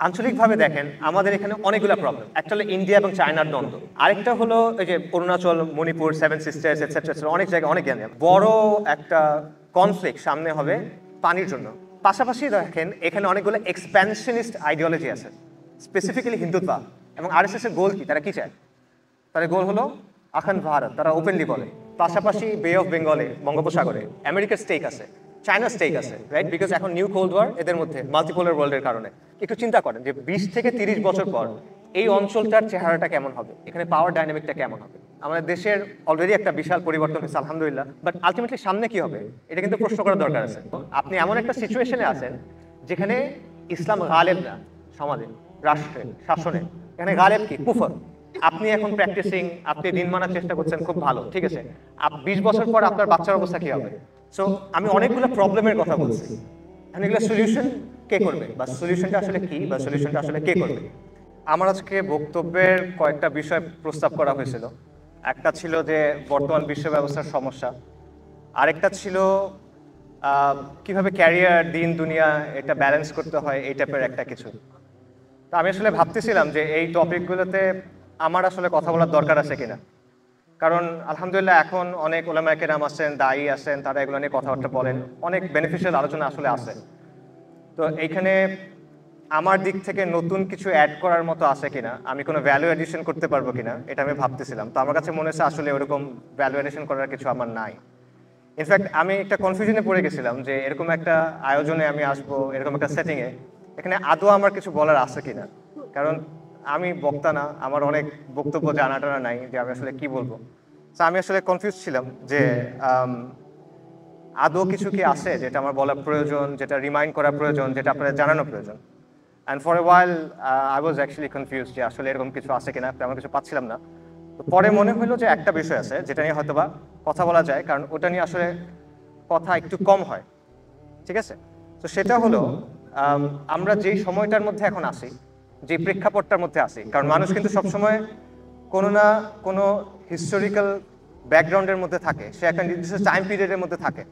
আঞ্চলিকভাবে দেখেন আমাদের এখানে অনেকগুলো প্রবলেম। একটা হলো ইন্ডিয়া এবং চায়নার দ্বন্দ্ব, আরেকটা হলো এই যে Arunachal, Manipur, seven sisters etcetera, অনেক জায়গায় অনেক জ্ঞান। বড় একটা কনফ্লিক্ট সামনে হবে পানির জন্য। পাশাপাশি দেখেন এখানে অনেকগুলো এক্সপ্যানশনিস্ট আইডিওলজি আছে, স্পেসিফিক্যালি হিন্দুত্ব। এবং আরএসএস এর গোল কি? তারা কি চায়? তাদের গোল হলো আখান্ড ভারত, তারা ওপেনলি বলে। পাশাপাশি বে অফ বেঙ্গলে, বঙ্গোপসাগরে আমেরিকার স্টেক আছে, চায়নার স্টেক আছে, রাইট? বিকজ এখন নিউ কোল্ড ওয়ার এদের মধ্যে, মাল্টিপোলার ওয়ার্ল্ডের কারণে। একটু চিন্তা করেন যে 20 থেকে 30 বছর পর এই অঞ্চলটার চেহারাটা কেমন হবে, এখানে পাওয়ার ডাইনামিকটা কেমন হবে। আমাদের দেশের অলরেডি একটা বিশাল পরিবর্তন হয়েছে আলহামদুলিল্লাহ, বাট আলটিমেটলি সামনে কি হবে এটা কিন্তু প্রশ্ন করার দরকার আছে। আপনি এমন একটা সিচুয়েশনে আছেন যেখানে ইসলাম গালেব না সমাজে, রাষ্ট্রে, শাসনে। এখানে গালেব কি? কুফর। আপনি এখন প্র্যাকটিসিং, আপনি দিন মানার চেষ্টা করছেন, খুব ভালো, ঠিক আছে। 20 বছর পর আপনার বাচ্চার অবস্থা কি হবে? সো আমি অনেকগুলো প্রবলেমের কথা বলছি, এখন এগুলো সলিউশন কে করবে, বা সলিউশনটা আসলে কি, বা সলিউশনটা আসলে কে করবে? আমার আজকে বক্তব্যের কয়েকটা বিষয় প্রস্তাব করা হয়েছিল। একটা ছিল যে বর্তমান বিশ্ব ব্যবস্থার সমস্যা, আরেকটা ছিল কিভাবে ক্যারিয়ার, দিন দুনিয়া এটা ব্যালেন্স করতে হয়, এই টাইপের একটা কিছু। তো আমি আসলে ভাবতেছিলাম যে এই টপিকগুলোতে আমার আসলে কথা বলার দরকার আছে কিনা। কারণ আলহামদুলিল্লাহ এখন অনেক ওলামায়ে কেরাম আছেন, দায়ী আছেন, তারা এগুলো নিয়ে কথাবার্তা বলেন, অনেক বেনিফিশিয়াল আলোচনা আসলে আছে। তো এইখানে আমার দিক থেকে নতুন কিছু অ্যাড করার মতো আছে কিনা, আমি কোনো ভ্যালু এডিশন করতে পারবো কিনা, এটা আমি ভাবতেছিলাম। তো আমার কাছে মনে হচ্ছে আসলে ওরকম ভ্যালু এডিশন করার কিছু আমার নাই। ইনফ্যাক্ট আমি একটা কনফিউশনে পড়ে গেছিলাম যে এরকম একটা আয়োজনে আমি আসবো, এরকম একটা সেটিংয়ে, এখানে আদৌ আমার কিছু বলার আছে কিনা। কারণ আমি বক্তা না, আমার অনেক বক্তব্য জানা টানা নাই যে আমি আসলে কি বলবো। তো আমি আসলে কনফিউজ ছিলাম যে আদৌ কিছু কি আছে যেটা আমার বলা প্রয়োজন, যেটা রিমাইন্ড করা প্রয়োজন, যেটা আপনাদের জানানো প্রয়োজন। And for a while I was actually confuse যে আসলে এরকম কিছু আছে কিনা, তেমন কিছু পাচ্ছিলাম না। তো পরে মনে হলো যে একটা বিষয় আছে যেটা নিয়ে হয়তোবা কথা বলা যায়, কারণ ওটা নিয়ে আসলে কথা একটু কম হয়, ঠিক আছে। তো সেটা হলো আমরা যেই সময়টার মধ্যে এখন আসি, যে প্রেক্ষাপটটার মধ্যে আসি, কারণ মানুষ কিন্তু সবসময় কোনো না কোনো হিস্টোরিক্যাল ব্যাকগ্রাউন্ডের মধ্যে থাকে, সে একটা নির্দিষ্ট টাইম পিরিয়ডের মধ্যে থাকে।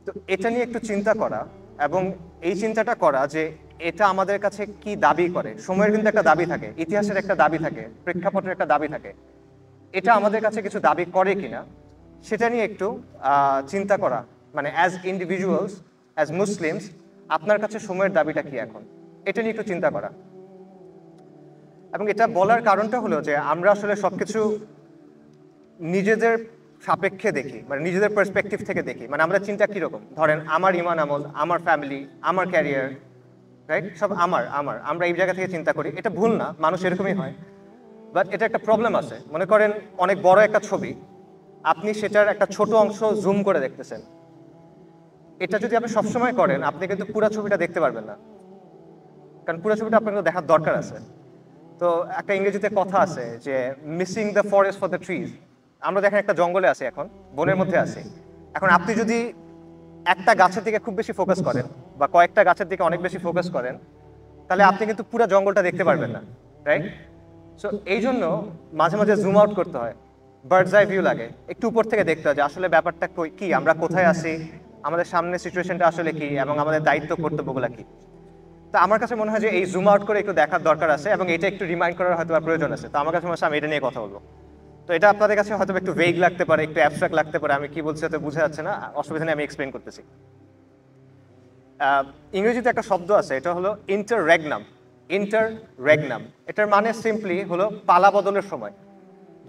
তো এটা নিয়ে একটু চিন্তা করা, এবং এই চিন্তাটা করা যে এটা আমাদের কাছে কি দাবি করে। সময়ের কিন্তু একটা দাবি থাকে, ইতিহাসের একটা দাবি থাকে, প্রেক্ষাপটের একটা দাবি থাকে। এটা আমাদের কাছে কিছু দাবি করে কিনা সেটা নিয়ে একটু চিন্তা করা, মানে অ্যাজ ইন্ডিভিজুয়ালস, অ্যাজ মুসলিমস, আপনার কাছে সময়ের দাবিটা কি এখন, এটা নিয়ে একটু চিন্তা করা। এবং এটা বলার কারণটা হলো যে আমরা আসলে সবকিছু নিজেদের সাপেক্ষে দেখি, মানে নিজেদের পার্সপেক্টিভ থেকে দেখি। মানে আমরা চিন্তা কীরকম, ধরেন আমার ইমান আমল, আমার ফ্যামিলি, আমার ক্যারিয়ার, রাইট, সব আমরা এই জায়গা থেকে চিন্তা করি। এটা ভুল না, মানুষ এরকমই হয়, বাট এটা একটা প্রবলেম আছে। মনে করেন অনেক বড় একটা ছবি, আপনি সেটার একটা ছোট অংশ জুম করে দেখতেছেন। এটা যদি আপনি সবসময় করেন, আপনি কিন্তু পুরো ছবিটা দেখতে পারবেন না, কারণ পুরো ছবিটা আপনাকে দেখার দরকার আছে। তো একটা ইংরেজিতে কথা আছে যে missing the forest for the trees. আমরা দেখেন একটা জঙ্গলে আছি, এখন বনের মধ্যে আছি। এখন আপনি যদি একটা গাছের দিকে খুব বেশি ফোকাস করেন, বা কয়েকটা গাছের দিকে অনেক বেশি ফোকাস করেন, তাহলে আপনি কিন্তু পুরো জঙ্গলটা দেখতে পারবেন না, রাইট? সো এই জন্য মাঝে মাঝে জুম আউট করতে হয়, বার্ডস আই ভিউ লাগে, একটু উপর থেকে দেখতে হয় যে আসলে ব্যাপারটা কি, আমরা কোথায় আছি, আমাদের সামনে সিচুয়েশনটা আসলে কি, এবং আমাদের দায়িত্ব কর্তব্যগুলো কি। তো আমার কাছে মনে হয় যে এই জুম আউট করে একটু দেখার দরকার আছে, এবং এটা একটু রিমাইন্ড করার হয়তো প্রয়োজন আছে। তো আমার কাছে মনে হচ্ছে আমি এটা নিয়ে কথা বলবো। তো এটা আপনাদের কাছে হয়তো একটু ভেগ লাগতে পারে, একটু অ্যাবস্ট্রাক্ট লাগতে পারে, আমি কি বলছি হয়তো বোঝা যাচ্ছে না, অসুবিধা নেই, আমি এক্সপ্লেন করতেছি। ইংরেজিতে একটা শব্দ আছে, এটা হলো ইন্টাররেগনাম। এটার মানে সিম্পলি হলো পালা বদলের সময়।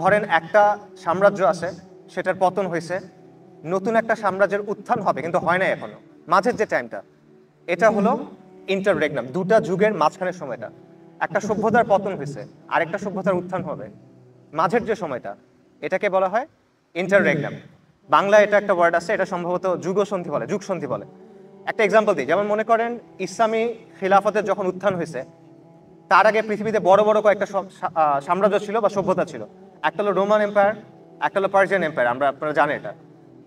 ধরেন একটা সাম্রাজ্য আছে, সেটার পতন হয়েছে, নতুন একটা সাম্রাজ্যের উত্থান হবে, কিন্তু হয় না এখনো। মাঝের যে টাইমটা, এটা হলো ইন্টাররেগনাম, দুটা যুগের মাঝখানের সময়টা। একটা সভ্যতার পতন হয়েছে, আরেকটা সভ্যতার উত্থান হবে, মাঝের যে সময়টা, এটাকে বলা হয় ইন্টাররেগনাম। বাংলা এটা একটা ওয়ার্ড আছে, এটা সম্ভবত যুগসন্ধি বলে। একটা এক্সাম্পল দিই, যেমন মনে করেন ইসলামী খিলাফতের যখন উত্থান হয়েছে, তার আগে পৃথিবীতে বড় বড় কয়েকটা সাম্রাজ্য ছিল বা সভ্যতা ছিল। একটা হলো রোমান এম্পায়ার, একটা হলো পার্সিয়ান এম্পায়ার, আপনারা জানেন এটা,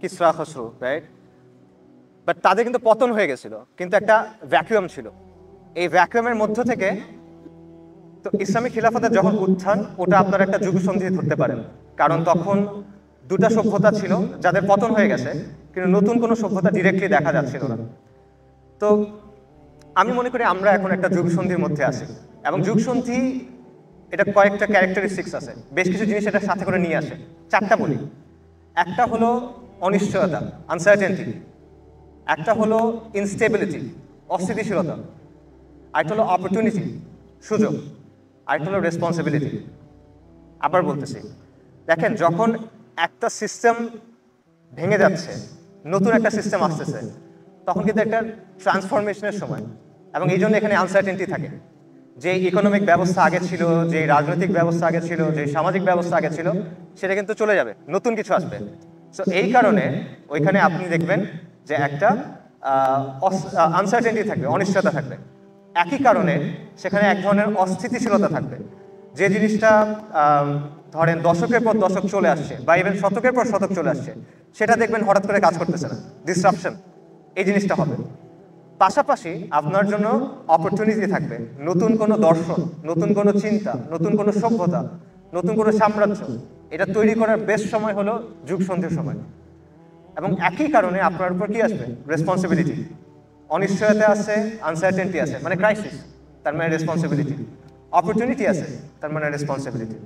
কিসরা, খসরু, রাইট? বাট তাদের কিন্তু পতন হয়ে গেছিল, কিন্তু একটা ভ্যাকুয়াম ছিল। এই ভ্যাকুয়ামের মধ্য থেকে তো ইসলামী খিলাফতের যখন উত্থান, ওটা আপনার একটা যুগসন্ধি ধরতে পারেন, কারণ তখন দুটা সভ্যতা ছিল যাদের পতন হয়ে গেছে, কিন্তু নতুন কোনো সভ্যতা ডিরেক্টলি দেখা যাচ্ছিল না। তো আমি মনে করি আমরা এখন একটা যুগসন্ধির মধ্যে আছি, এবং যুগসন্ধি এটা কয়েকটা ক্যারেক্টারিস্টিক্স আছে, বেশ কিছু জিনিস এটা সাথে করে নিয়ে আসে। চারটা বলি। একটা হলো অনিশ্চয়তা, আনসার্টেনটি। একটা হলো ইনস্টেবিলিটি, অস্থিতিশীলতা। আরেকটা হলো অপরচুনিটি, সুযোগ। আরেকটা হলো রেসপন্সিবিলিটি। আবার বলতেছি, দেখেন যখন একটা সিস্টেম ভেঙে যাচ্ছে, নতুন একটা সিস্টেম আসতেছে, তখন কিন্তু একটা ট্রান্সফরমেশনের সময়, এবং এই জন্য এখানে আনসার্টেনটি থাকে। যে ইকোনমিক ব্যবস্থা আগে ছিল, যে রাজনৈতিক ব্যবস্থা আগে ছিল, যে সামাজিক ব্যবস্থা আগে ছিল, সেটা কিন্তু চলে যাবে, নতুন কিছু আসবে। সো এই কারণে ওইখানে আপনি দেখবেন যে একটা আনসার্টেনটি থাকবে, অনিশ্চয়তা থাকবে। একই কারণে সেখানে এক ধরনের অস্থিতিশীলতা থাকবে। যে জিনিসটা ধরেন দশকের পর দশক চলে আসছে, বা ইভেন শতকের পর শতক চলে আসছে, সেটা দেখবেন হঠাৎ করে কাজ করতেছে না, ডিসরাপশন, এই জিনিসটা হবে। পাশাপাশি আপনার জন্য অপরচুনিটি থাকবে, নতুন কোনো দর্শন, নতুন কোনো চিন্তা, নতুন কোনো সভ্যতা, নতুন কোনো সাম্রাজ্য, এটা তৈরি করার বেস্ট সময় হলো যুগসন্ধির সময়। এবং একই কারণে আপনার উপর কি আসবে? রেসপন্সিবিলিটি। অনিশ্চয়তা আছে, আনসার্টেনটি আছে, মানে ক্রাইসিস, তার মানে রেসপন্সিবিলিটি। অপরচুনিটি আছে, তার মানে রেসপন্সিবিলিটি।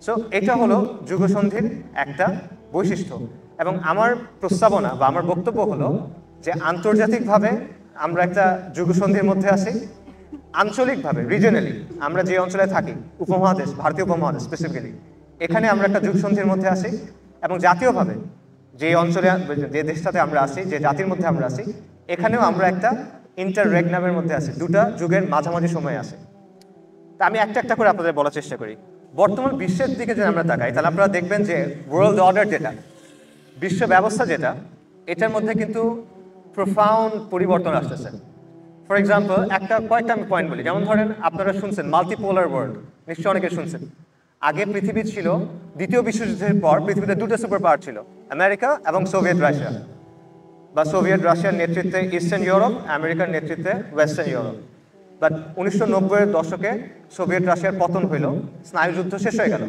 সো এটা হলো যুগসন্ধির একটা বৈশিষ্ট্য। এবং আমার প্রস্তাবনা বা আমার বক্তব্য হলো যে আন্তর্জাতিকভাবে আমরা একটা যুগসন্ধির মধ্যে আছি, আঞ্চলিকভাবে রিজনালি আমরা যে অঞ্চলে থাকি, উপমহাদেশ, ভারতীয় উপমহাদেশ স্পেসিফিক্যালি, এখানে আমরা একটা যুগসন্ধির মধ্যে আছি, এবং জাতীয়ভাবে যে অঞ্চলে, যে দেশটাতে আমরা আছি, যে জাতির মধ্যে আমরা আছি, এখানেও আমরা একটা ইন্টাররেগনামের মধ্যে আছি, দুটা যুগের মাঝামাঝি সময়ে আছে। তা আমি একটা একটা করে আপনাদের বলার চেষ্টা করি। বর্তমান বিশ্বের দিকে যদি আমরা তাকাই, তাহলে আপনারা দেখবেন যে ওয়ার্ল্ড অর্ডার যেটা, বিশ্ব ব্যবস্থা যেটা, এটার মধ্যে কিন্তু প্রোফাউন্ড পরিবর্তন আসতেছে। ফর এক্সাম্পল কয়েকটা আমি পয়েন্ট বলি। যেমন ধরেন, আপনারা শুনছেন মাল্টিপোলার ওয়ার্ল্ড, নিশ্চয় অনেকে শুনছেন। আগে পৃথিবী ছিল, দ্বিতীয় বিশ্বযুদ্ধের পর পৃথিবীতে দুটো সুপার পাওয়ার ছিল, আমেরিকা এবং সোভিয়েত রাশিয়া, বা সোভিয়েত রাশিয়ার নেতৃত্বে ইস্টার্ন ইউরোপ, আমেরিকার নেতৃত্বে ওয়েস্টার্ন ইউরোপ। বাট 1990-এর দশকে সোভিয়েত রাশিয়ার পতন হইল, স্নায়ুযুদ্ধ শেষ হয়ে গেল।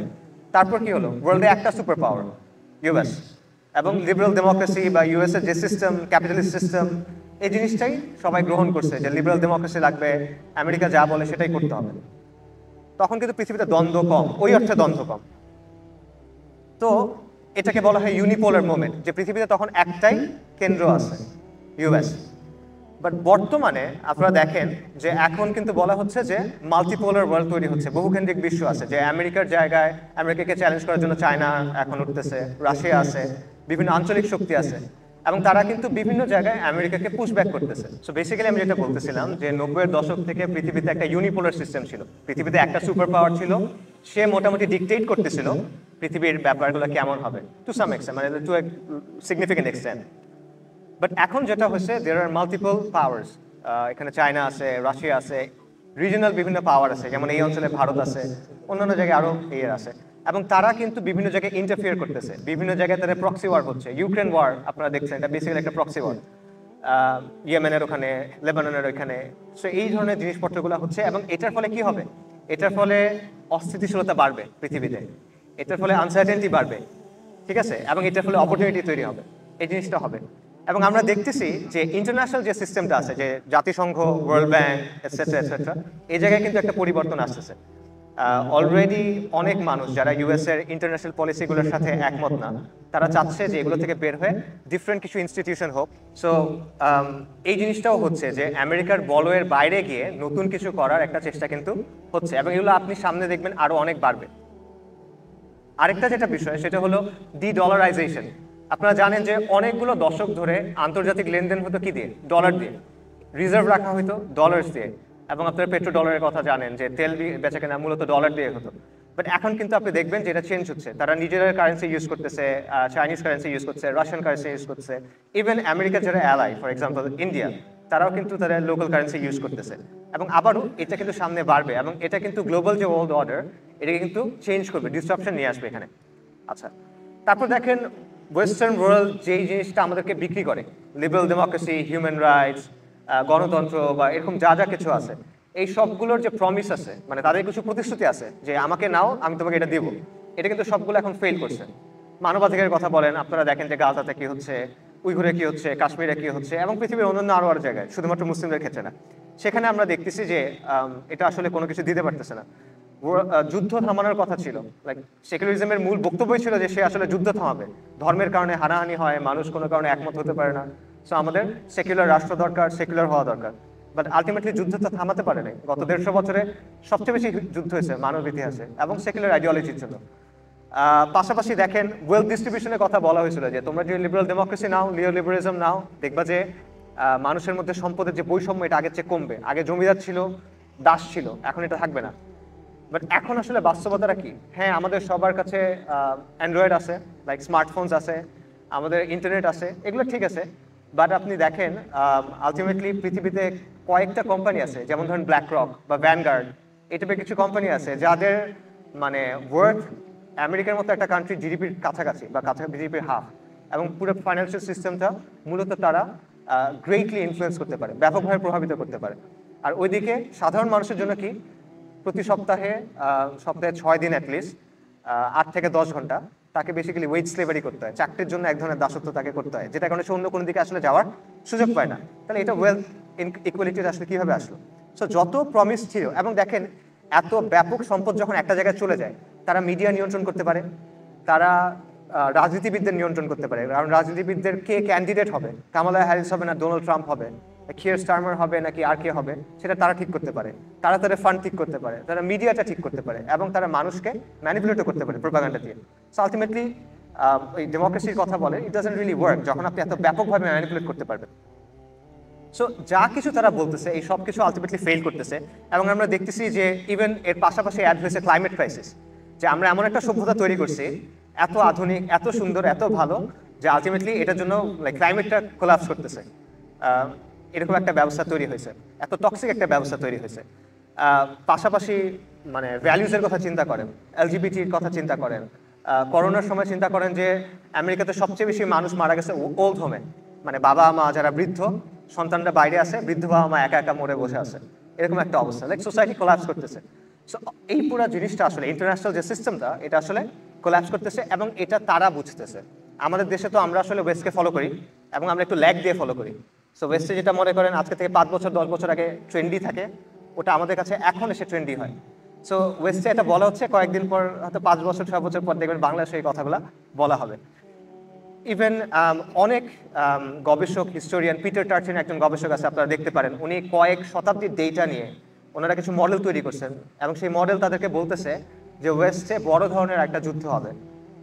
তারপর কি হলো? ওয়ার্ল্ডে একটা সুপার পাওয়ার, ইউএস। এবং লিবারেল ডেমোক্রেসি বা ইউএস এর যে সিস্টেম, ক্যাপিটালিস্ট সিস্টেম, এই জিনিসটাই সবাই গ্রহণ করছে, যে লিবারেল ডেমোক্রেসি লাগবে, আমেরিকা যা বলে সেটাই করতে হবে। তখন কিন্তু পৃথিবীতে দ্বন্দ্ব কম, ওই অর্থে দ্বন্দ্ব কম। তো এটাকে বলা হয় ইউনিপোলার মোমেন্ট, যে পৃথিবীতে তখন একটাই কেন্দ্র আছে, ইউএস। বাট বর্তমানে আপনারা দেখেন যে এখন কিন্তু বলা হচ্ছে যে মাল্টিপোলার ওয়ার্ল্ড তৈরি হচ্ছে, বহুকেন্দ্রিক বিশ্ব আছে, যে আমেরিকার জায়গায় আমেরিকাকে চ্যালেঞ্জ করার জন্য চায়না এখন উঠতেছে, রাশিয়া আছে, বিভিন্ন আঞ্চলিক শক্তি আছে, এবং তারা কিন্তু বিভিন্ন জায়গায় আমেরিকাকে পুশব্যাক করতেছে। সো বেসিক্যালি আমি যেটা বলতেছিলাম, যে 90-এর দশক থেকে পৃথিবীতে একটা ইউনিপোলার সিস্টেম ছিল, পৃথিবীতে একটা সুপার পাওয়ার ছিল, সে মোটামুটি ডিকটেট করতেছিল পৃথিবীর ব্যাপারগুলো কেমন হবে, টু সাম এক্সটেন্ট, মানে to a significant extent. But এখন যেটা হচ্ছে, দেয়ার আর মাল্টিপল পাওয়ার্স। এখানে চায়না আছে, রাশিয়া আছে, রিজনাল বিভিন্ন পাওয়ার আছে, যেমন এই অঞ্চলে ভারত আছে, অন্যান্য জায়গায় আরও এর আছে, এবং তারা কিন্তু বিভিন্ন জায়গায় ইন্টারফিয়ার করতেছে, বিভিন্ন জায়গায় তাদের প্রক্সি ওয়ার হচ্ছে। ইউক্রেন ওয়ার আপনারা দেখছেন, এটা বেসিক্যালি একটা প্রক্সি ওয়ার, ইয়েমেনের ওখানে, লেবাননের ওইখানে। সো এই ধরনের জিনিসপত্রগুলো হচ্ছে, এবং এটার ফলে কি হবে? এটার ফলে অস্থিতিশীলতা বাড়বে পৃথিবীতে, এটার ফলে আনসার্টেনটি বাড়বে, ঠিক আছে, এবং এটার ফলে অপরচুনিটি তৈরি হবে, এই জিনিসটা হবে। এবং আমরা দেখতেছি যে ইন্টারন্যাশনাল যে সিস্টেমটা আছে, যে জাতিসংঘ, ওয়ার্ল্ড ব্যাংক, এটসেট্রা এটসেট্রা, এই জায়গায় কিন্তু একটা পরিবর্তন আসতেছে। অলরেডি অনেক মানুষ যারা ইউএস এর ইন্টারন্যাশনাল পলিসিগুলোর সাথে একমত না, তারা চাচ্ছে যে এগুলো থেকে বের হয়ে ডিফারেন্ট কিছু ইনস্টিটিউশন হোক। সো এই জিনিসটাও হচ্ছে যে আমেরিকার বলয়ের বাইরে গিয়ে নতুন কিছু করার একটা চেষ্টা কিন্তু হচ্ছে, এবং এগুলো আপনি সামনে দেখবেন আরো অনেক বাড়বে। আরেকটা যেটা বিষয়, সেটা হলো ডি ডলারাইজেশন। আপনারা জানেন যে অনেকগুলো দশক ধরে আন্তর্জাতিক লেনদেন হতো কি দিয়ে? ডলার দিয়ে। রিজার্ভ রাখা হতো ডলার্স দিয়ে, এবং আপনারা পেট্রো ডলারের কথা জানেন, যে তেল বেচা কেনা মূলত ডলার দিয়ে হতো। বাট এখন কিন্তু আপনি দেখবেন যে এটা চেঞ্জ হচ্ছে, তারা নিজেদের কারেন্সি ইউজ করতেছে, চাইনিজ কারেন্সি ইউজ করছে, রাশিয়ান কারেন্সি ইউজ করছে, ইভেন আমেরিকার যারা অ্যালাই, ফর এক্সাম্পল ইন্ডিয়া, তারাও কিন্তু তাদের লোকাল কারেন্সি ইউজ করতেছে। এবং আবারও এটা কিন্তু সামনে বাড়বে, এবং এটা কিন্তু গ্লোবাল যে ওয়ার্ল্ড অর্ডার, এটাকে কিন্তু চেঞ্জ করবে, ডিসরাপশন নিয়ে আসবে এখানে। আচ্ছা, তারপর দেখেন ওয়েস্টার্ন ওয়ার্ল্ড যেই জিনিসটা আমাদেরকে বিক্রি করে, লিবারেল ডেমোক্রেসি, হিউম্যান রাইটস, গণতন্ত্র, বা এরকম যা যা কিছু আছে, এই সবগুলোর যে প্রমিস আছে, মানে তাদের কিছু প্রতিশ্রুতি আছে যে আমাকে নাও, আমি তোমাকে এটা দিব, এটা কিন্তু সবগুলো এখন ফেল করছে। মানবাধিকারের কথা বলেন, আপনারা দেখেন যে গাজাতে কি হচ্ছে, উইঘুরে কি হচ্ছে, কাশ্মীরে কি হচ্ছে, এবং পৃথিবীর অন্যান্য আরও জায়গায়, শুধুমাত্র মুসলিমদের ক্ষেত্রে না। সেখানে আমরা দেখতেছি যে এটা আসলে কোনো কিছু দিতে পারতেছে না। যুদ্ধ থামানোর কথা ছিল, লাইক সেকুলারিজমের মূল বক্তব্যই ছিল যে সে আসলে যুদ্ধ থামাবে, ধর্মের কারণে হানাহানি হয়, মানুষ কোনো কারণে একমত হতে পারে না, সো আমাদের সেকুলার রাষ্ট্র দরকার, সেকুলার হওয়া দরকার। বাট আলটিমেটলি যুদ্ধ তো থামাতে পারে নাই। গত 150 বছরে সবচেয়ে বেশি যুদ্ধ হয়েছে মানব ইতিহাসে, এবং সেকুলার আইডিওলজির জন্য। পাশাপাশি দেখেন ওয়েলথ ডিস্ট্রিবিউশনের কথা বলা হয়েছিল যে তোমরা যে লিবারাল ডেমোক্রেসি নাও, নিও লিবারালিজম নাও, দেখবা যে মানুষের মধ্যে সম্পদের যে বৈষম্য এটা আগের চেয়ে কমবে। আগে জমিদার ছিল, দাস ছিল, এখন এটা থাকবে না। বাট এখন আসলে বাস্তবতাটা কি? হ্যাঁ, আমাদের সবার কাছে অ্যান্ড্রয়েড আছে, লাইক স্মার্টফোনস আছে, আমাদের ইন্টারনেট আছে, এগুলো ঠিক আছে। বাট আপনি দেখেন আলটিমেটলি পৃথিবীতে কয়েকটা কোম্পানি আছে, যেমন ধরেন ব্ল্যাক রক বা ভ্যানগার্ড, এই টাইপের কিছু কোম্পানি আছে যাদের মানে ওয়ার্থ আমেরিকার মতো একটা কান্ট্রির জিডিপির কাছাকাছি বা জিডিপির হাফ, এবং পুরো ফাইন্যান্সিয়াল সিস্টেমটা মূলত তারা গ্রেটলি ইনফ্লুয়েন্স করতে পারে, ব্যাপকভাবে প্রভাবিত করতে পারে। আর ওইদিকে সাধারণ মানুষের জন্য কি, প্রতি সপ্তাহে 6 দিন অ্যাটলিস্ট 8 থেকে 10 ঘন্টা তাকে বেসিক্যালি ওয়েজ স্লেভারি করতে হয়, চাকরির জন্য এক ধরনের দাসত্ব তাকে করতে হয়, যেটা কারণে সে অন্য কোনো দিকে আসলে যাওয়ার সুযোগ পায় না। তাহলে এটা ওয়েলথ ইকুয়ালিটির আসলে কীভাবে আসলো? সো যত প্রমিস ছিল, এবং দেখেন এত ব্যাপক সম্পদ যখন একটা জায়গায় চলে যায়, তারা মিডিয়া নিয়ন্ত্রণ করতে পারে, তারা রাজনীতিবিদদের নিয়ন্ত্রণ করতে পারে। কারণ রাজনীতিবিদদের কে ক্যান্ডিডেট হবে, কামালা হ্যারিস হবে না ডোনাল্ড ট্রাম্প হবে, কিয়ার স্টারমার হবে নাকি আর কে হবে, সেটা তারা ঠিক করতে পারে। তারা তাদের ফান্ড ঠিক করতে পারে, তারা মিডিয়াটা ঠিক করতে পারে, এবং তারা মানুষকে ম্যানিপুলেটও করতে পারে প্রোপাগান্ডা দিয়ে। সো আলটিমেটলি এই ডেমোক্রেসির কথা বলে ইট ডাজন্ট রিয়েলি ওয়ার্ক যখন আপনি এত ব্যাপকভাবে ম্যানিপুলেট করতে পারবেন। সো যা কিছু তারা বলতেছে, এই সব কিছু আলটিমেটলি ফেল করতেছে। এবং আমরা দেখতেছি যে ইভেন এর পাশাপাশি অ্যাড হয়েছে ক্লাইমেট ক্রাইসিস, যে আমরা এমন একটা সভ্যতা তৈরি করছি এত আধুনিক, এত সুন্দর, এত ভালো, যে আলটিমেটলি এটার জন্য ক্লাইমেটটা কোলাপস করতেছে। এরকম একটা ব্যবস্থা তৈরি হয়েছে, এত টক্সিক একটা ব্যবস্থা তৈরি হয়েছে। পাশাপাশি মানে ভ্যালিউজের কথা চিন্তা করেন, এলজিবিটির কথা চিন্তা করেন, করোনার সময় চিন্তা করেন যে আমেরিকাতে সবচেয়ে বেশি মানুষ মারা গেছে ওল্ড হোমে, মানে বাবা মা যারা বৃদ্ধ, সন্তানরা বাইরে আছে, বৃদ্ধ বাবা মা একা একা মরে বসে আছে, এরকম একটা অবস্থা, লাইক সোসাইটি কোলাপস করতেছে। সো এই পুরো জিনিসটা আসলে ইন্টারন্যাশনাল যে সিস্টেমটা, এটা আসলে কোলাপস করতেছে, এবং এটা তারা বুঝতেছে। আমাদের দেশে তো আমরা আসলে ওয়েস্টকে ফলো করি, এবং আমরা একটু ল্যাগ দিয়ে ফলো করি। সো ওয়েস্টে যেটা মনে করেন আজকে থেকে 5 বছর 10 বছর আগে ট্রেন্ডি থাকে, ওটা আমাদের কাছে এখন এসে ট্রেন্ডি হয়। সো ওয়েস্টে এটা বলা হচ্ছে, কয়েকদিন পর হয়তো 5 বছর 6 বছর পর দেখবেন বাংলাদেশে এই কথাগুলো বলা হবে। ইভেন অনেক গবেষক, হিস্টোরিয়ান, পিটার টার্চিন একজন গবেষক আছে, আপনারা দেখতে পারেন, উনি কয়েক শতাব্দীর ডেটা নিয়ে ওনারা কিছু মডেল তৈরি করছেন, এবং সেই মডেল তাদেরকে বলতেছে যে ওয়েস্টে বড় ধরনের একটা যুদ্ধ হবে,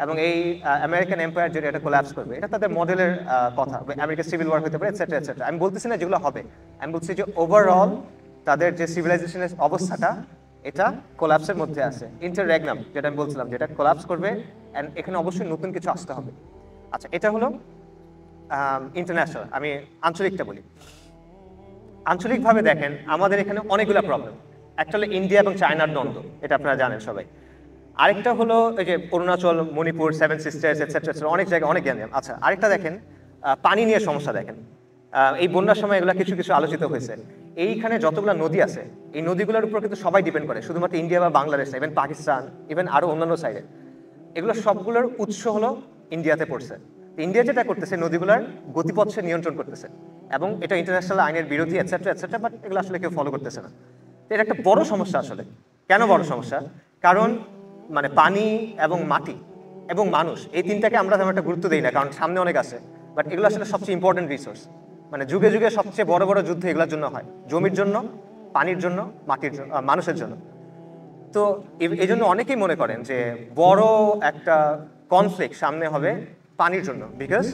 এবং এই আমেরিকান এম্পায়ার যেটা এটা কোল্যাপস করবে। এটা তাদের মডেলের কথা, আমেরিকার সিভিল ওয়ার হতে পারে, এটসেট্রা এটসেট্রা। আমি বলতেছি না যেগুলো হবে, আমি বলছি যে ওভারঅল তাদের যে সিভিলাইজেশনের অবস্থাটা, এটা কোল্যাপসের মধ্যে আছে। ইন্টাররেগনাম যেটা আমি বলছিলাম, যেটা কোল্যাপস করবে, অ্যান্ড এখানে অবশ্যই নতুন কিছু আসতে হবে। আচ্ছা, এটা হলো ইন্টারন্যাশনাল। আমি আঞ্চলিকটা বলি। আঞ্চলিকভাবে দেখেন আমাদের এখানে অনেকগুলো প্রবলেম। একটা হলো ইন্ডিয়া এবং চায়নার দ্বন্দ্ব, এটা আপনারা জানেন সবাই। আরেকটা হলো এই যে অরুণাচল, মণিপুর, 7 সিস্টার্স এটসেট্রা, অনেক জায়গায় অনেক জ্ঞান। আচ্ছা, আরেকটা দেখেন পানি নিয়ে সমস্যা। দেখেন এই বন্যার সময় এগুলো কিছু কিছু আলোচিত হয়েছে। এইখানে যতগুলো নদী আছে, এই নদীগুলোর উপর কিন্তু সবাই ডিপেন্ড করে, শুধুমাত্র ইন্ডিয়া বা বাংলাদেশ না, ইভেন পাকিস্তান, ইভেন আরও অন্যান্য সাইডে। এগুলো সবগুলোর উৎস হলো ইন্ডিয়াতে পড়ছে। ইন্ডিয়া যেটা করতেছে, নদীগুলোর গতিপথ সে নিয়ন্ত্রণ করতেছে, এবং এটা ইন্টারন্যাশনাল আইনের বিরোধী এটসেট্রা এটসেট্রা, বাট এগুলো আসলে কেউ ফলো করতেছে না। তো এটা একটা বড় সমস্যা আসলে। কেন বড় সমস্যা? কারণ মানে পানি এবং মাটি এবং মানুষ, এই তিনটাকে আমরা তেমন একটা গুরুত্ব দিই না, কারণ সামনে অনেক আছে, বাট এগুলো আসলে সবচেয়ে ইম্পর্টেন্ট রিসোর্স। মানে যুগে যুগে সবচেয়ে বড় বড় যুদ্ধ এগুলোর জন্য হয়, জমির জন্য, পানির জন্য, মাটির জন্য, মানুষের জন্য। তো এই জন্য অনেকেই মনে করেন যে বড় একটা কনফ্লিক্ট সামনে হবে পানির জন্য, বিকজ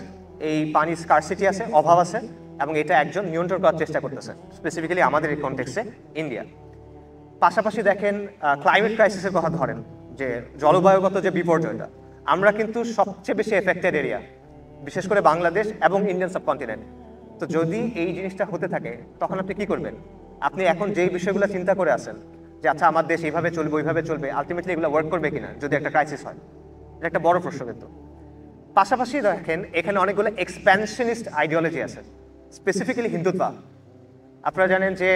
এই পানির স্কারসিটি আছে, অভাব আছে, এবং এটা একজন নিয়ন্ত্রণ করার চেষ্টা করতেছে, স্পেসিফিক্যালি আমাদের এই কনটেক্সটে ইন্ডিয়া। পাশাপাশি দেখেন ক্লাইমেট ক্রাইসিসের কথা ধরেন, যে জলবায়ুগত যে বিপর্যয়টা, আমরা কিন্তু সবচেয়ে বেশি এফেক্টেড এরিয়া, বিশেষ করে বাংলাদেশ এবং ইন্ডিয়ান সাবকন্টিনেন্ট। তো যদি এই জিনিসটা হতে থাকে, তখন আপনি কি করবেন? আপনি এখন যেই বিষয়গুলো চিন্তা করে আছেন যে আচ্ছা আমার দেশ এইভাবে চলবে, ওইভাবে চলবে, আলটিমেটলি এগুলো ওয়ার্ক করবে কিনা যদি একটা ক্রাইসিস হয়? এটা একটা বড় প্রশ্ন কিন্তু। পাশাপাশি দেখেন এখানে অনেকগুলো এক্সপ্যানশনিস্ট আইডিওলজি আছে, স্পেসিফিক্যালি হিন্দুত্ব। আপনারা জানেন যে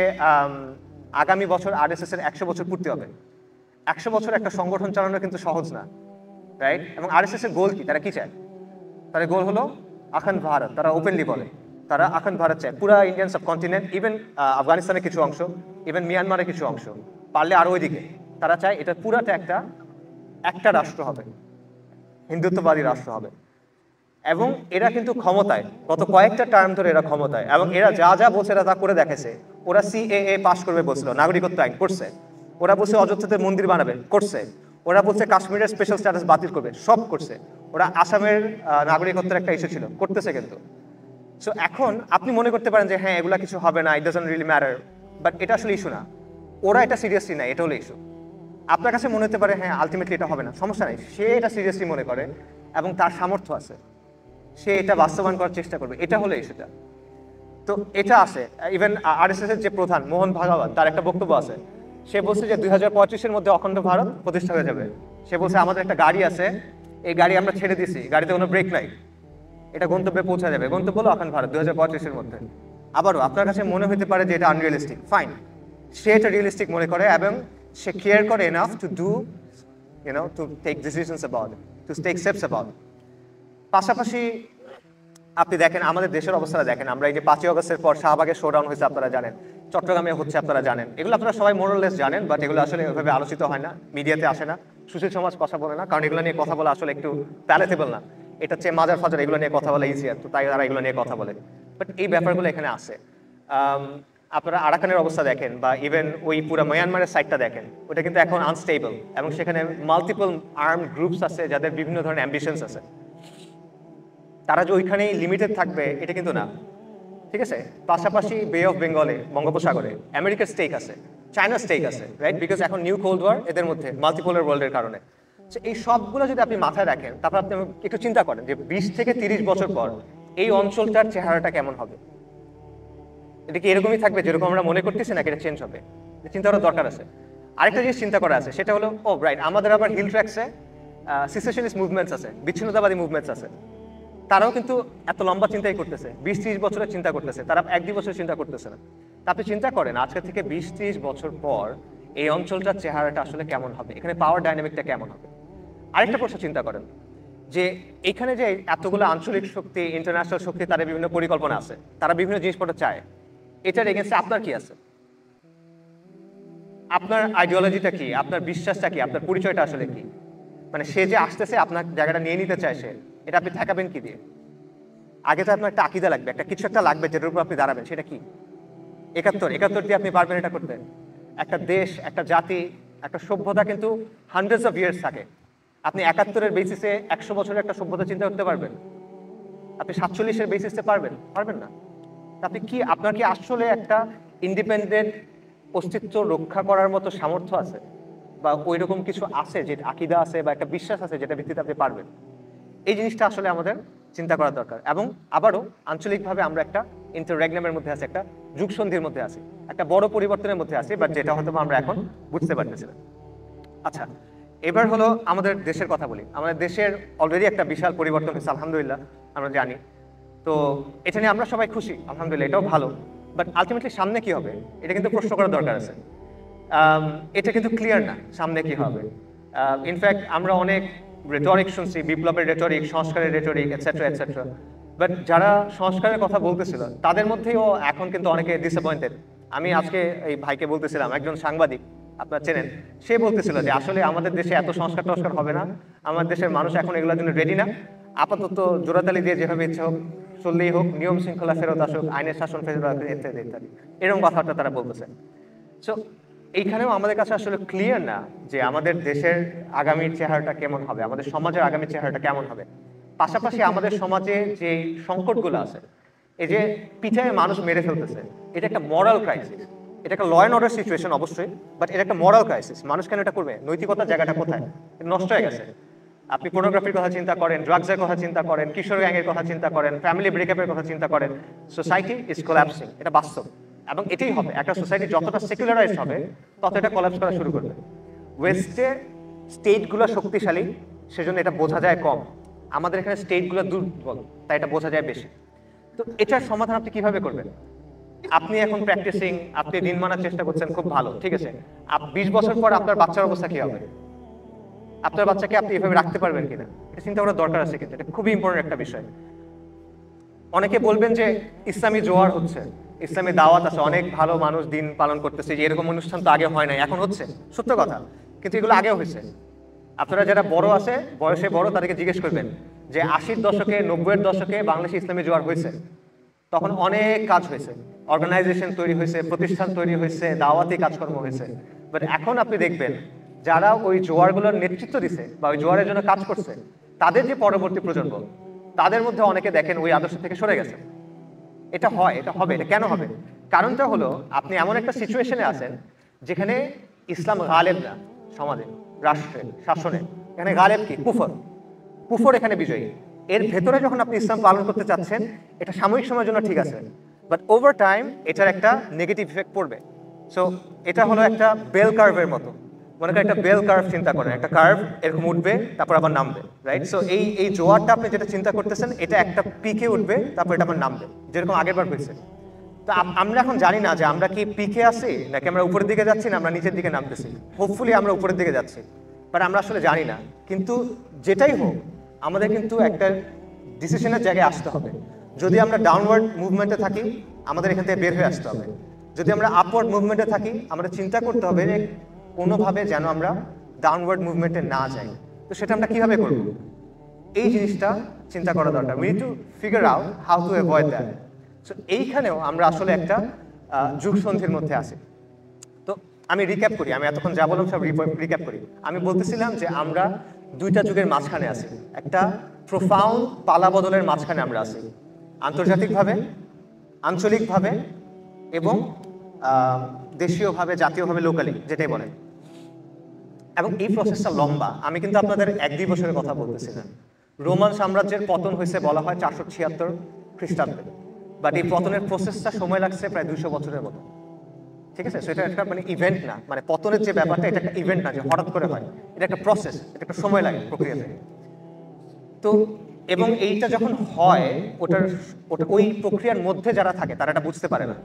আগামী বছর আরএসএস এর 100 বছর পূর্তি হবে। 100 বছর একটা সংগঠন চালানো কিন্তু সহজ না, রাইট? এবং আরএসএস এর গোল কি? তারা কি চায়? তাদের গোল হলো আখণ্ড ভারত, তারা ওপেনলি বলে। তারা আখান্ড ভারত চায়, পুরা ইন্ডিয়ান সাবকন্টিনেন্ট, ইভেন আফগানিস্তানের কিছু অংশ, ইভেন মিয়ানমারের কিছু অংশ, পারলে আরো ওইদিকে তারা চায় এটা পুরাটা একটা রাষ্ট্র হবে, হিন্দুত্ববাদী রাষ্ট্র হবে। এবং এরা কিন্তু ক্ষমতায়, গত কয়েকটা টার্ম ধরে এরা ক্ষমতায়, এবং এরা যা যা বলছে এরা তা করে দেখেছে। ওরা সিএএ পাস করবে বলছিল, নাগরিকত্ব আইন করছে। ওরা বলছে অযোধ্যাতে মন্দির বানাবে, করছে। ওরা বলছে কাশ্মীরের স্পেশাল স্ট্যাটাস বাতিল করবে, সব করছে। ওরা আসামের নাগরিকত্বের একটা ইস্যু ছিল, করতেছে কিন্তু। সো এখন আপনি মনে করতে পারেন যে হ্যাঁ এগুলা কিছু হবে না, it doesn't really matter, but এটা আসলে ইস্যু না। ওরা এটা সিরিয়াসলি নেয়, এটা হলো ইস্যু। আপনার কাছে মনে হতে পারে হ্যাঁ আলটিমেটলি এটা হবে না, সমস্যা নেই, সে এটা সিরিয়াসলি মনে করে এবং তার সামর্থ্য আছে, সে এটা বাস্তবায়ন করার চেষ্টা করবে, এটা হলো ইস্যুটা। তো এটা আছে। ইভেন আরএসএস এর যে প্রধান মোহন ভাগবত, তার একটা বক্তব্য আছে। সে বলছে যে 2025-এর মধ্যে অখণ্ড ভারত প্রতিষ্ঠা হয়ে যাবে। সে বলছে আমাদের একটা গাড়ি আছে, এই গাড়ি আমরা ছেড়ে দিছি, গাড়িতে কোনো ব্রেক নাই, এটা গন্তব্যে পৌঁছা যাবে। গন্তব্য হলো অখণ্ড ভারত 2025-এর মধ্যে। আবারও আপনার কাছে মনে হতে পারে যে এটা আনরিয়েলিস্টিক, ফাইন, সে এটা রিয়েলিস্টিক মনে করে এবং সে কেয়ার করে enough to do to take decisions about it, to take steps about it. পাশাপাশি আপনি দেখেন আমাদের দেশের অবস্থাটা দেখেন, আমরা এই যে 5ই আগস্টের পর শাহবাগের শোডাউন হয়েছে আপনারা জানেন, চট্টগ্রামে হচ্ছে আপনারা জানেন, এগুলো আপনারা সবাই মোরাললেস জানেন, বাট এগুলো আসলে ওইভাবে আলোচিত হয় না, মিডিয়াতে আসে না, সুশীল সমাজ কথা বলে না, কারণ এগুলো নিয়ে কথা বলা আসলে একটু প্যালেটেবল না। এটা হচ্ছে মাজার ফাজার, এগুলো নিয়ে কথা বলা ইজিয়ার, তো তাই তারা এগুলো নিয়ে কথা বলে। বাট এই ব্যাপারগুলো এখানে আছে। আপনারা আরাকানের অবস্থা দেখেন, বা ইভেন ওই পুরো মায়ানমারের সাইডটা দেখেন, ওটা কিন্তু এখন আনস্টেবল, এবং সেখানে মাল্টিপল আর্মড গ্রুপস আছে যাদের বিভিন্ন ধরনের অ্যাম্বিশনস আছে। তারা যে ওইখানেই লিমিটেড থাকবে এটা কিন্তু না, ঠিক আছে। পাশাপাশি বে অফ বেঙ্গলে, বঙ্গোপসাগরে আমেরিকার স্টেক আছে, চায়নার স্টেক আছে, রাইট, বিকজ এখন নিউ কোল্ড ওয়ার এদের মধ্যে, মাল্টিপোলার ওয়ার্ল্ডের কারণে। এই সবগুলো যদি আপনি মাথায় রাখেন, তারপর আপনি একটু চিন্তা করেন যে 20 থেকে 30 বছর পর এই অঞ্চলটার চেহারাটা কেমন হবে। এটা কি এরকমই থাকবে যেরকম আমরা মনে করতেছি, নাকি এটা চেঞ্জ হবে? চিন্তা করার দরকার আছে। আরেকটা জিনিস চিন্তা করা আছে, সেটা হলো রাইট, আমাদের আবার হিল ট্র্যাক্সে সিসেশনিস্ট মুভমেন্টস আছে, বিচ্ছিন্নতাবাদী মুভমেন্টস আছে। তারাও কিন্তু এত লম্বা চিন্তাই করতেছে, 20-30 বছরের চিন্তা করতেছে, তারা 1-2 বছরের চিন্তা করতেছে না। তা আপনি চিন্তা করেন আজকে থেকে 20-30 বছর পর এই অঞ্চলটার চেহারাটা আসলে কেমন হবে, এখানে পাওয়ার ডাইনামিকটা কেমন হবে। আরেকটা প্রশ্ন চিন্তা করেন যে এখানে যে এতগুলো আঞ্চলিক শক্তি, ইন্টারন্যাশনাল শক্তি, তাদের বিভিন্ন পরিকল্পনা আছে, তারা বিভিন্ন জিনিসপত্র চায়, এটার এগেন্সে আপনার কি আছে? আপনার আইডিওলজিটা কি, আপনার বিশ্বাসটা কি, আপনার পরিচয়টা আসলে কি? মানে সে যে আসতেছে আপনার জায়গাটা নিয়ে নিতে চায়, সে এটা আপনি ঠেকাবেন কি দিয়ে? আগে তো আপনার একটা আকিদা লাগবে, একটা কিছু একটা লাগবে যেটার উপর আপনি দাঁড়াবেন, সেটা কি? 71 দিয়ে আপনি পারবেন এটা করতে? একটা দেশ, একটা জাতি, একটা সভ্যতা কিন্তু হান্ড্রেডস অফ ইয়ার্স থাকে। আপনি 71-এর বেসিসে 100 বছরের একটা সভ্যতা চিন্তা করতে পারবেন? আপনি 47-এর বেসিসে পারবেন না। আপনি কি, আপনার কি আসলে একটা ইন্ডিপেন্ডেন্ট অস্তিত্ব রক্ষা করার মতো সামর্থ্য আছে, বা ওই রকম কিছু আছে যে আকিদা আছে বা একটা বিশ্বাস আছে যেটা ভিত্তিতে আপনি পারবেন? এই জিনিসটা আসলে আমাদের চিন্তা করা দরকার। এবং আবারও আঞ্চলিকভাবে আমরা একটা ইন্টাররেগনামের মধ্যে আছি, একটা যুগসন্ধির মধ্যে আছি, একটা বড় পরিবর্তনের মধ্যে আছি, বাট যেটা হয়তো আমরা এখন বুঝতে পারতেছি না। আচ্ছা, এবার হলো আমাদের দেশের কথা বলি। আমাদের দেশের অলরেডি একটা বিশাল পরিবর্তন হয়েছে, আলহামদুলিল্লাহ, আমরা জানি। তো এটা নিয়ে আমরা সবাই খুশি, আলহামদুলিল্লাহ, এটাও ভালো। বাট আলটিমেটলি সামনে কি হবে এটা কিন্তু প্রশ্ন করার দরকার আছে। এটা কিন্তু ক্লিয়ার না সামনে কি হবে। ইনফ্যাক্ট আমরা অনেক রেটরিক শুনছি, বিপ্লবের রেটরিক, সংস্কারের রেটরিক, এটসেট্রা এটসেট্রা। বাট যারা সংস্কারের কথা বলতেছিল তাদের মধ্যেও এখন কিন্তু অনেকে ডিসঅ্যাপয়েন্টেড। আমি আজকে এই ভাইকে বলতেছিলাম, একজন সাংবাদিক আপনারা চেনেন, সে বলতেছিল যে আসলে আমাদের দেশে এত সংস্কার টস্কার হবে না, আমার দেশের মানুষ এখন এগুলোর জন্য রেডি না, আপাতত জোড়াতালি দিয়ে যেভাবে ইচ্ছা হোক চললেই হোক, নিয়ম শৃঙ্খলা ফেরত আসুক, আইনের শাসন ফেরত আসুক, ইত্যাদি ইত্যাদি, এরকম কথাবার্তা তারা বলতেছে। সো এইখানেও আমাদের কাছে আসলে ক্লিয়ার না যে আমাদের দেশের আগামীর চেহারাটা কেমন হবে, আমাদের সমাজের আগামী চেহারাটা কেমন হবে। পাশাপাশি আমাদের সমাজে যে সংকটগুলো আছে, এই যে পিঠায় মানুষ মেরে ফেলতেছে, এটা একটা মরাল ক্রাইসিস, এটা একটা ল অ্যান্ড অর্ডার সিচুয়েশন অবশ্যই, বাট এটা একটা মরাল ক্রাইসিস। মানুষ কেন এটা করবে? নৈতিকতার জায়গাটা কোথায়? নষ্ট হয়ে গেছে। আপনি পোর্নোগ্রাফির কথা চিন্তা করেন, ড্রাগসের কথা চিন্তা করেন, কিশোর গ্যাংয়ের কথা চিন্তা করেন, ফ্যামিলি ব্রেকআপের কথা চিন্তা করেন, সোসাইটি ইজ কোল্যাপসিং, এটা বাস্তব। এবং এটাই হবে, একটা সোসাইটি যতটা সেকুলারাইজ হবে তত এটা কোল্যাপস করা শুরু করবে। ওয়েস্টে স্টেটগুলো শক্তিশালী, সেজন্য এটা বোঝা যায় কম। আমাদের এখানে স্টেটগুলো দুর্বল, তাই এটা বোঝা যায় বেশি। তো এটার সমাধান আপনি কিভাবে করবেন? আপনি এখন প্র্যাকটিসিং, আপনি দিন মানার চেষ্টা করছেন, খুব ভালো, ঠিক আছে। 20 বছর পর আপনার বাচ্চার অবস্থা কি হবে? আপনার বাচ্চাকে আপনি এভাবে রাখতে পারবেন কিনা, এটা চিন্তা করার দরকার আছে, কিন্তু এটা খুবই ইম্পর্টেন্ট একটা বিষয়। অনেকে বলবেন যে ইসলামী জোয়ার হচ্ছে, ইসলামী দাওয়াত আছে, অনেক ভালো মানুষ দিন পালন করতেছে, যে এরকম অনুষ্ঠান তো আগে হয় নাই, এখন হচ্ছে, সত্য কথা, কিন্তু এগুলো আগেও হয়েছে। আপনারা যারা বড় আছে, বয়সে বড়, তাদেরকে জিজ্ঞেস করবেন যে 80-এর দশকে 90-এর দশকে বাংলাদেশে ইসলামী জোয়ার হয়েছে, তখন অনেক কাজ হয়েছে, অর্গানাইজেশন তৈরি হয়েছে, প্রতিষ্ঠান তৈরি হয়েছে, দাওয়াতি কাজকর্ম হয়েছে। বাট এখন আপনি দেখবেন যারা ওই জোয়ারগুলোর নেতৃত্ব দিছে বা ওই জোয়ারের জন্য কাজ করছে, তাদের যে পরবর্তী প্রজন্ম, তাদের মধ্যে অনেকে দেখেন ওই আদর্শ থেকে সরে গেছে। এটা হয়, এটা হবে, এটা কেন হবে? কারণটা হলো আপনি এমন একটা সিচুয়েশনে আছেন যেখানে ইসলাম গালেব না, সমাজে, রাষ্ট্রে, শাসনে। এখানে গালেব কি? কুফর। কুফর এখানে বিজয়ী। এর ভেতরে যখন আপনি ইসলাম পালন করতে চাচ্ছেন, এটা সাময়িক সময়ের জন্য ঠিক আছে, বাট ওভার টাইম এটার একটা নেগেটিভ ইফেক্ট পড়বে। সো এটা হলো একটা বেল কার্ভের মতো। মনে করেন একটা বেল কার্ভ চিন্তা করেন, একটা কার্ভ এরকম উঠবে, তারপর আবার নামবে, রাইট? সো এই জোয়ারটা আপনি যেটা চিন্তা করতেছেন, এটা একটা পিকে উঠবে, তারপর এটা আবার নামবে, যেরকম আগের বার হয়েছে। তো আমরা এখন জানি না যে আমরা কি পিকে আছি নাকি আমরা উপরের দিকে যাচ্ছি না আমরা নিচের দিকে নামতেছি। হোপফুলি আমরা উপরের দিকে যাচ্ছি, বাট আমরা আসলে জানি না। কিন্তু যেটাই হোক, আমাদের কিন্তু একটা ডিসিশনের জায়গায় আসতে হবে। যদি আমরা ডাউনওয়ার্ড মুভমেন্টে থাকি, আমাদের এখান থেকে বের হয়ে আসতে হবে। যদি আমরা আপওয়ার্ড মুভমেন্টে থাকি, আমাদের চিন্তা করতে হবে যে কোনোভাবে যেন আমরা ডাউনওয়ার্ড মুভমেন্টে না যাই। তো সেটা আমরা কিভাবে করব, এই জিনিসটা চিন্তা করা দরকার। We need to figure out how to avoid that. So এইখানেও আমরা আসলে একটা যুগ সন্ধির মধ্যে আছি। তো আমি রিক্যাপ করি, আমি এতক্ষণ যা বললাম সব রিক্যাপ করি। আমি বলতেছিলাম যে আমরা দুইটা যুগের মাঝখানে আছি, একটা প্রোফাউন্ড পালা বদলের মাঝখানে আমরা আছি, আন্তর্জাতিকভাবে, আঞ্চলিকভাবে এবং দেশীয়ভাবে, জাতীয়ভাবে, লোকালি, যেটাই বলেন। এবং এই প্রসেসটা লম্বা। আমি কিন্তু আপনাদের 1-2 বছরের কথা বলতেছিলাম। রোমান সাম্রাজ্যের পতন হয়েছে বলা হয় 476 খ্রিস্টাব্দে, বাট এই পতনের প্রসেসটা সময় লাগছে প্রায় 200 বছরের মতো। ঠিক আছে? সেটা একটা মানে ইভেন্ট না, মানে পতনের যে ব্যাপারটা, এটা একটা ইভেন্ট না যে হঠাৎ করে হয়, এটা একটা প্রসেস, এটা একটা সময় লাগে প্রক্রিয়াতে। তো এবং এইটা যখন হয়, ওই প্রক্রিয়ার মধ্যে যারা থাকে তারা এটা বুঝতে পারে না।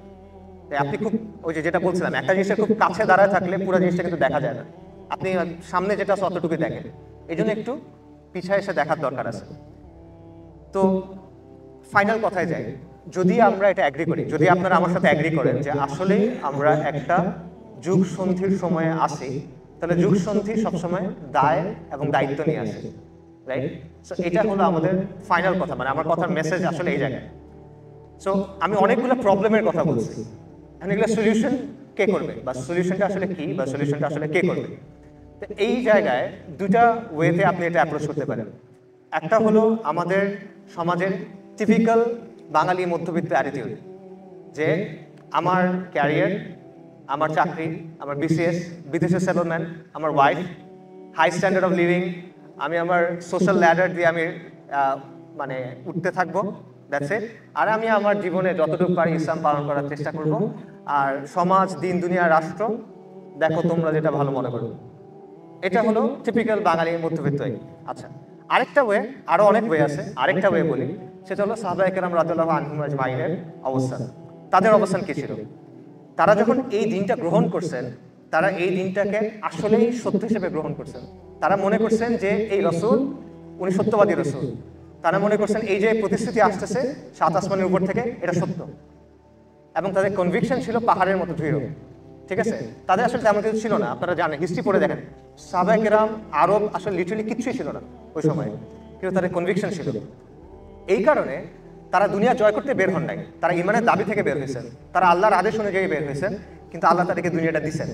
আপনি খুব ওই যেটা বলছিলাম, একটা জিনিসের খুব কাছে দাঁড়ায় থাকলে পুরো জিনিসটা কিন্তু দেখা যায় না, আপনি সামনে যেটা অতটুকু দেখেন। এই জন্য একটু পিছায় এসে দেখার দরকার আছে। তো ফাইনাল কথায় যাই, যদি আমরা এটা অ্যাগ্রি করি, যদি আপনারা আমার সাথে অ্যাগ্রি করেন যে আসলে আমরা একটা যুগ সন্ধির সময়ে আসি, তাহলে যুগ সন্ধি সবসময় দায় এবং দায়িত্ব নিয়ে আসে, রাইট? সো এটা হলো আমাদের ফাইনাল কথা, মানে আমার কথার মেসেজ আসলে এই জায়গায়। সো আমি অনেকগুলো প্রবলেমের কথা বলছি, এখন এগুলো সলিউশন কে করবে, বা সলিউশনটা আসলে কি, বা সলিউশনটা আসলে কে করবে? তো এই জায়গায় দুটা ওয়েতে আপনি এটা অ্যাপ্রোচ করতে পারেন। একটা হলো আমাদের সমাজের টিপিক্যাল বাঙালি মধ্যবিত্ত অ্যাটিটিউড, যে আমার ক্যারিয়ার, আমার চাকরি, আমার বিসিএস, বিদেশে সেটেলমেন্ট, আমার wife, high standard of living, আমি আমার সোশ্যাল ল্যাডার দিয়ে আমি মানে উঠতে থাকবো, দ্যাটস ইট। আর আমি আমার জীবনে যতটুকু পারি ইসলাম পালন করার চেষ্টা করব, আর সমাজ, দিন, দুনিয়া, রাষ্ট্র দেখো তোমরা যেটা ভালো মনে করো। এটা হলো টিপিক্যাল বাঙালি মধ্যবিত্ত। আচ্ছা, আরেকটা ওয়ে, আরো অনেক ওয়ে আছে, আরেকটা ওয়ে বলি, সেটা হলো সাহাবায়ে কেরাম রাদিয়াল্লাহু আনহুম আজমাইনের অবস্থান। তাদের অবস্থান কি ছিল? তারা যখন এই দিনটা গ্রহণ করছেন, তারা এই দিনটাকে আসলেই সত্য হিসেবে গ্রহণ করছেন। তারা মনে করছেন যে এই রসূল, উনি সত্যবাদী রসূল। তারা মনে করছেন এই যে প্রতিশ্রুতি আসতেছে 7 আসমানের উপর থেকে, এটা সত্য। এবং তাদের কনভিকশন ছিল পাহাড়ের মতো দৃঢ়। ঠিক আছে? তাদের আসলে তেমন কিছু ছিল না। আপনারা জানেন, হিস্ট্রি পড়ে দেখেন, সাহাবায়ে কেরাম, আরব আসলে লিটারালি কিচ্ছুই ছিল না ওই সময়, কিন্তু তাদের কনভিকশন ছিল। এই কারণে তারা দুনিয়া জয় করতে বের হন নাই, তারা ইমানের দাবি থেকে বের হয়েছেন, তারা আল্লাহর আদেশ অনুযায়ী বের হয়েছেন, কিন্তু আল্লাহ তাদেরকে দুনিয়াটা দিচ্ছেন।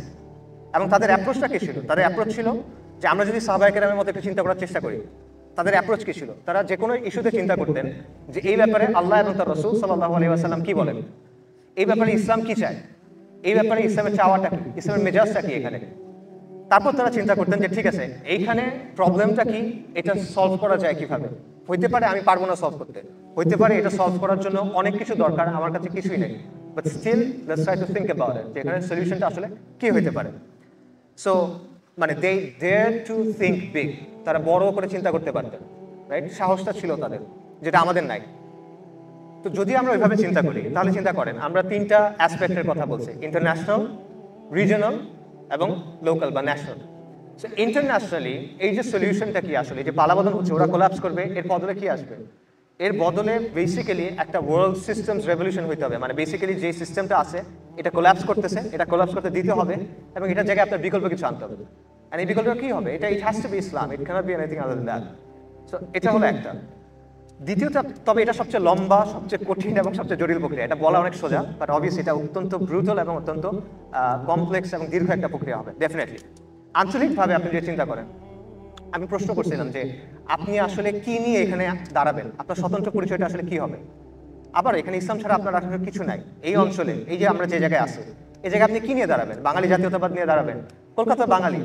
এবং তাদের অ্যাপ্রোচটা কি ছিল? তাদের অ্যাপ্রোচ ছিল যে আমরা যদি সাহাবায়ে কেরামের মতো একটু চিন্তা করার চেষ্টা করি, তাদের অ্যাপ্রোচ কি ছিল? তারা যে কোনো ইস্যুতে চিন্তা করতেন যে এই ব্যাপারে আল্লাহ এবং তার রাসূল সাল্লাল্লাহু আলাইহি ওয়াসাল্লাম কি বলেন, এই ব্যাপারে ইসলাম কি চায়, এই ব্যাপারে ইসলামের চাওয়াটা কি, ইসলামের মেজাজটা কি এখানে। তারপর তারা চিন্তা করতেন যে ঠিক আছে, এইখানে প্রবলেমটা কি, এটা সলভ করা যায় কিভাবে। হইতে পারে আমি পারবো না সলভ করতে, হইতে পারে এটা সলভ করার জন্য অনেক কিছু দরকার, আমার কাছে কিছুই নেই, but still let's try to think about it, যে এখানে সলিউশনটা আসলে কি হইতে পারে। সো মানে they dare to think big, তারা বড় করে চিন্তা করতে পারতেন, রাইট? সাহসটা ছিল তাদের, যেটা আমাদের নাই। তো যদি আমরা ওইভাবে চিন্তা করি, তাহলে চিন্তা করেন আমরা 3টা অ্যাসপেক্টের কথা বলছি, ইন্টারন্যাশনাল, রিজনাল এবং লোকাল বা ন্যাশনাল। সো ইন্টারন্যাশনালি এই যে সলিউশনটা কি আসলে, এই যে পালাবদল হচ্ছে, ওরা কোলাপস করবে, এর বদলে কি আসবে? এর বদলে বেসিক্যালি একটা ওয়ার্ল্ড সিস্টেমস রেভলিউশন হইতে হবে, মানে বেসিক্যালি যে সিস্টেমটা আছে এটা কোল্যাপস করতেছে, এটা কোল্যাপস করতে দিতে হবে এবং এটার জায়গায় আপনার বিকল্প কিছু আনতে হবে। আর এই বিকল্প কি হবে? এটা it has to be Islam, it cannot be anything other than that. So এটা হলো একটা। দ্বিতীয়টা, তবে এটা সবচেয়ে লম্বা, সবচেয়ে কঠিন এবং সবচেয়ে জটিল প্রক্রিয়া। এটা বলা অনেক সোজা, বাট অবভিয়াসলি এটা অত্যন্ত ব্রুটাল এবং অত্যন্ত কমপ্লেক্স এবং দীর্ঘ একটা প্রক্রিয়া হবে ডেফিনেটলি। আঞ্চলিকভাবে আপনি যে চিন্তা করেন, আমি প্রশ্ন করছিলাম যে আপনি আসলে কি নিয়ে এখানে দাঁড়াবেন, আপনার স্বতন্ত্র পরিচয়টা আসলে কি হবে? আবার এখানে ইসলাম ছাড়া আপনার আসলে কিছু নাই এই অঞ্চলে। এই যে আমরা যে জায়গায় আছি, এই জায়গায় আপনি কি নিয়ে দাঁড়াবেন? বাঙালি জাতীয়তাবাদ নিয়ে দাঁড়াবেন? কলকাতার বাঙালি,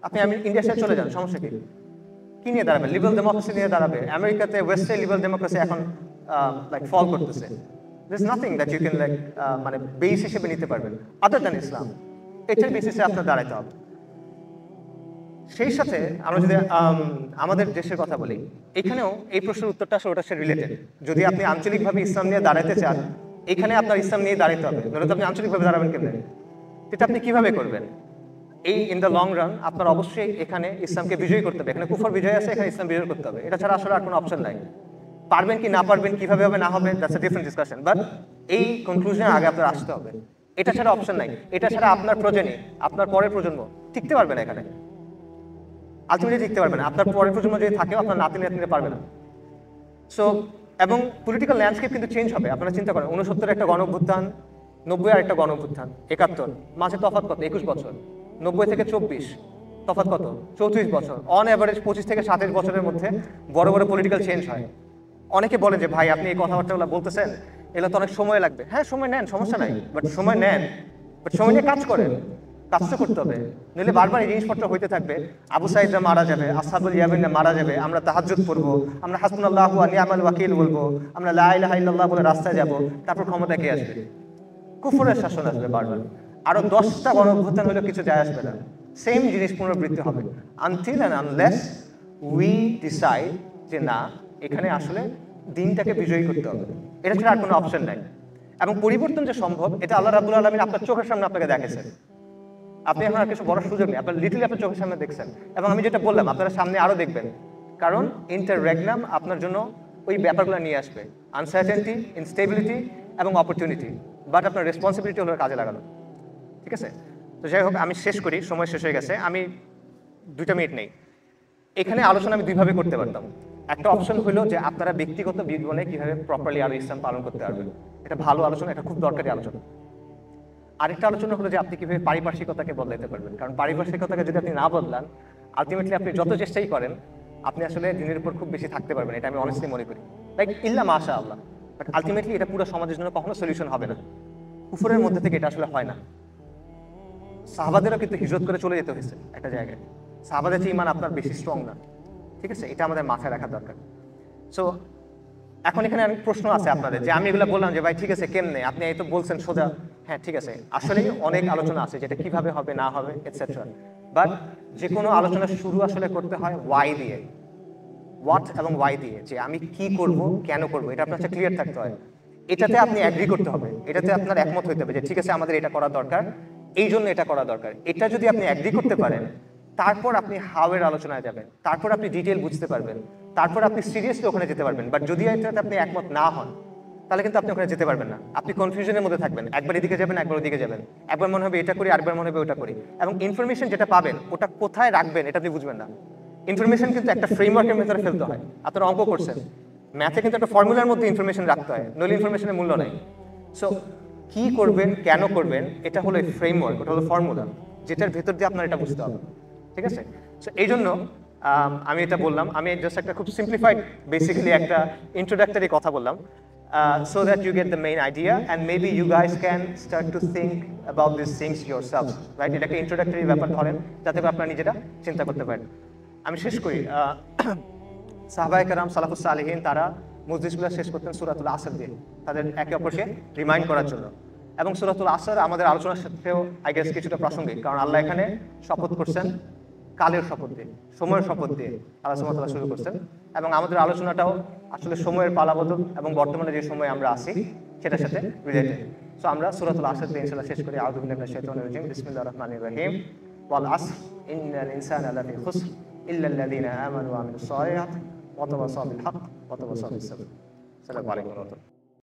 আপনি ইন্ডিয়া সাইড চলে যান, সমস্যা কি নিয়ে দাঁড়াবেন? লিবারাল ডেমোক্রেসি নিয়ে দাঁড়াবে। আমেরিকাতে ওয়েস্টে লিবারাল ডেমোক্রেসি এখন লাইক ফল করতেছে। This nothing that you can like মানে বেস হিসেবে নিতে পারবেন আদার দ্যান ইসলাম। এটার বেসিসে আপনার দাঁড়াইতে হবে। সেই সাথে আমরা যদি আমাদের দেশের কথা বলি, এখানেও এই প্রশ্নের উত্তরটা আসলে ওটার সাথে রিলেটেড। যদি আপনি আঞ্চলিকভাবে ইসলাম নিয়ে দাঁড়াতে চান, এখানে আপনার ইসলাম নিয়ে দাঁড়াতে হবে, নয়তো আপনি আঞ্চলিকভাবে দাঁড়াবেন কেন? এটা আপনি কিভাবে করবেন? এই ইন দ্য লং রান আপনার অবশ্যই এখানে ইসলামকে বিজয়ী করতে হবে। এখানে কুফর বিজয় আছে, এখানে ইসলাম বিজয় করতে হবে। এটা ছাড়া আসলে আর কোনো অপশন নাই। পারবেন কি না পারবেন, কিভাবে হবে না হবে, that's a different discussion, but এই কনক্লুশনে আগে আপনার আসতে হবে। এটা ছাড়া অপশন নাই। এটা ছাড়া আপনার প্রজন্ম, আপনার পরের প্রজন্ম টিকতে পারবে না এখানে, আলটিমেটলি টিকতে পারবে না। আপনার পরের প্রজন্ম যদি থাকেও আপনার নাতি নাতনিরা পারবে না। সো এবং পলিটিক্যাল ল্যান্ডস্কেপ কিন্তু চেঞ্জ হবে। আপনারা চিন্তা করেন, 69 একটা গণ অভ্যুত্থান, 90 আর একটা গণ অভ্যুত্থান, 71, মাঝে তফাৎ কত? 21 বছর। 90 থেকে 24 তফাৎ কত? 34 বছর। অন অ্যাভারেজ 25 থেকে 27 বছরের মধ্যে বড় বড় পলিটিক্যাল চেঞ্জ হয়। অনেকে বলেন যে ভাই আপনি এই কথাবার্তাগুলো বলতেছেন, এগুলো তো অনেক সময় লাগবে। হ্যাঁ, সময় নেন, সমস্যা নাই, বাট সময় নেন, বাট সময় নিয়ে কাজ করেন। কাজ তো করতে হবে, নইলে বারবার এই জিনিসপত্র হইতে থাকবে। আবু সাইদরা মারা যাবে, আসহাবুল ইয়ামিনরা মারা যাবে, আমরা তাহাজ্জুদ পড়বো, আমরা হাসবুনাল্লাহু ওয়া নি'মাল ওয়াকিল বলবো, আমরা লা ইলাহা ইল্লাল্লাহ বলে রাস্তায় যাব, তারপর ক্ষমতা কে আসবে? কুফরের শাসন আসবে বারবার। আরো 10টা গণ অভ্যুত্থান হলেও কিছু যায় আসবে না, সেম জিনিস পুনরাবৃত্তি হবে। Until and unless we decide যে না, এখানে আসলে দিনটাকে বিজয়ী করতে হবে, এটা ছাড়া আর কোনো অপশন নাই। এবং পরিবর্তন যে সম্ভব, এটা আল্লাহ রাব্বুল আলামিন আপনার চোখের সামনে আপনাকে দেখেছেন। আপনি এখন আর কিছু বড় সুযোগ নেই, আপনার লিটলি আপনার চোখের সামনে দেখছেন। এবং আমি যেটা বললাম, আপনারা সামনে আরো দেখবেন, কারণ ইন্টাররেগনাম আপনার জন্য ওই ব্যাপারগুলো নিয়ে আসবে, আনসার্টেনটি, ইনস্টেবিলিটি এবং অপরচুনিটি। বাট আপনার রেসপন্সিবিলিটি হলো কাজে লাগানো। ঠিক আছে? তো যাই হোক, আমি শেষ করি, সময় শেষ হয়ে গেছে। আমি 2 মিনিট নেই। এখানে আলোচনা আমি দুইভাবে করতে পারতাম। একটা অপশন হলো যে আপনারা ব্যক্তিগত জীবনে কিভাবে প্রপারলি আরো ইসলাম পালন করতে পারবেন, এটা ভালো আলোচনা, এটা খুব দরকারি আলোচনা। আরেকটা আলোচনা হলো যে আপনি কিভাবে পারিপার্শ্বিকতাকে বদলাতে পারবেন, কারণ পারিপার্শ্বিকতাকে যদি আপনি না বদলান, আলটিমেটলি আপনি যত চেষ্টাই করেন, আপনি আসলে দিনের উপর খুব বেশি থাকতে পারবেন। এটা আমি অনেস্টলি মনে করি, লাইক ইল্লা মাশা আল্লাহ, বাট আলটিমেটলি এটা পুরো সমাজের জন্য কখনো সলিউশন হবে না। কুফরের মধ্যে থেকে এটা আসলে হয় না। সাহাবাদেরও কিন্তু হিজরত করে চলে যেতে হয়েছে একটা জায়গায়। সাহাবাদের যে ইমান আপনার বেশি স্ট্রং না। ঠিক আছে? এটা আমাদের মাথায় রাখা দরকার। সো এখন এখানে অনেক প্রশ্ন আছে আপনাদের, যে আমি এগুলো বললাম যে ভাই ঠিক আছে কেমনে, আপনি এই তো বলছেন সোজা। হ্যাঁ ঠিক আছে, আসলে অনেক আলোচনা আছে যেটা কিভাবে হবে না হবে এটসেট্রা, বাট যে কোনো আলোচনা শুরু আসলে করতে হয় ওয়াই দিয়ে, হোয়াট এবং ওয়াই দিয়ে, যে আমি কি করব, কেন করব, এটা আপনার কাছে ক্লিয়ার থাকতে হয়। এটাতে আপনি অ্যাগ্রি করতে হবে, এটাতে আপনার একমত হইতে হবে যে ঠিক আছে আমাদের এটা করা দরকার, এই জন্য এটা করা দরকার। এটা যদি আপনি অ্যাগ্রি করতে পারেন, তারপর আপনি হাউ এর আলোচনায় যাবেন, তারপর আপনি ডিটেল বুঝতে পারবেন, তারপর আপনি সিরিয়াসলি ওখানে যেতে পারবেন। বাট যদি এটাতে আপনি একমত না হন, তাহলে কিন্তু আপনি ওখানে যেতে পারবেন না। আপনি কনফিউশনের মধ্যে থাকবেন, একবার এদিকে যাবেন, একবার ওদিকে যাবেন, একবার মনে হবে এটা করি, আরেকবার মনে হবে ওটা করি। এবং ইনফরমেশন যেটা পাবেন ওটা কোথায় রাখবেন এটা আপনি বুঝবেন না। ইনফরমেশন কিন্তু একটা ফ্রেমওয়ার্কের ভেতরে ফেলতে হয়। আপনারা অঙ্ক করছেন, ম্যাথে কিন্তু একটা ফর্মুলার মধ্যে ইনফরমেশন রাখতে হয়, নইলে ইনফরমেশনের মূল্য নাই। সো কি করবেন, কেন করবেন, এটা হলো ফ্রেমওয়ার্ক, ওটা হলো ফর্মুলা, যেটার ভেতর দিয়ে আপনার এটা বুঝতে হবে। ঠিক আছে? সো এই জন্য আমি এটা বললাম, আমি জাস্ট একটা খুব সিম্পলিফাইড বেসিক্যালি একটা ইন্ট্রোডাক্টরি কথা বললাম, so that you get the main idea and maybe you guys can start to think about these things yourselves, right? এটা একটা ইন্ট্রোডাক্টরি ব্যাপার ধরেন, যাতে আপনারা নিজেরা চিন্তা করতে পারেন। আমি শেষ করি, সাহাবায়ে কেরাম সালাফুস সালেহিন তারা মজলিসগুলো শেষ করতেন সূরাতুল আসর দিয়ে, তাদের একে অপরকে রিমাইন্ড করার জন্য। এবং সূরাতুল আসর আমাদের আলোচনার সাথেও আই গেস কিছুটা প্রাসঙ্গিক, কারণ আল্লাহ এখানে শপথ করছেন কালের শপথ দিয়ে, সময়ের শপথ দিয়ে আল্লাহ সুবহানাহু ওয়া তাআলা শুরু করছেন। এবং আমাদের আলোচনাটাও আসলে সময়ের পালাবদল এবং বর্তমানে যে সময় আমরা আছি সেটার সাথে রিলেটেড। সো আমরা সূরাতুল আসর দিয়ে ইনশাআল্লাহ শেষ করি। আউযু বিল্লাহি মিনাশ শাইতানির রাজিম, বিসমিল্লাহির রহমানির রহিম। ওয়াল আসর ইন্নাল ইনসানা লাফি খুসর ইল্লাল্লাযীনা আমানু ওয়া আমিলুস সালিহাতি ওয়া তাওয়াসাউ বিল হক ওয়া তাওয়াসাউ বিস সাবর। আসসালামু আলাইকুম।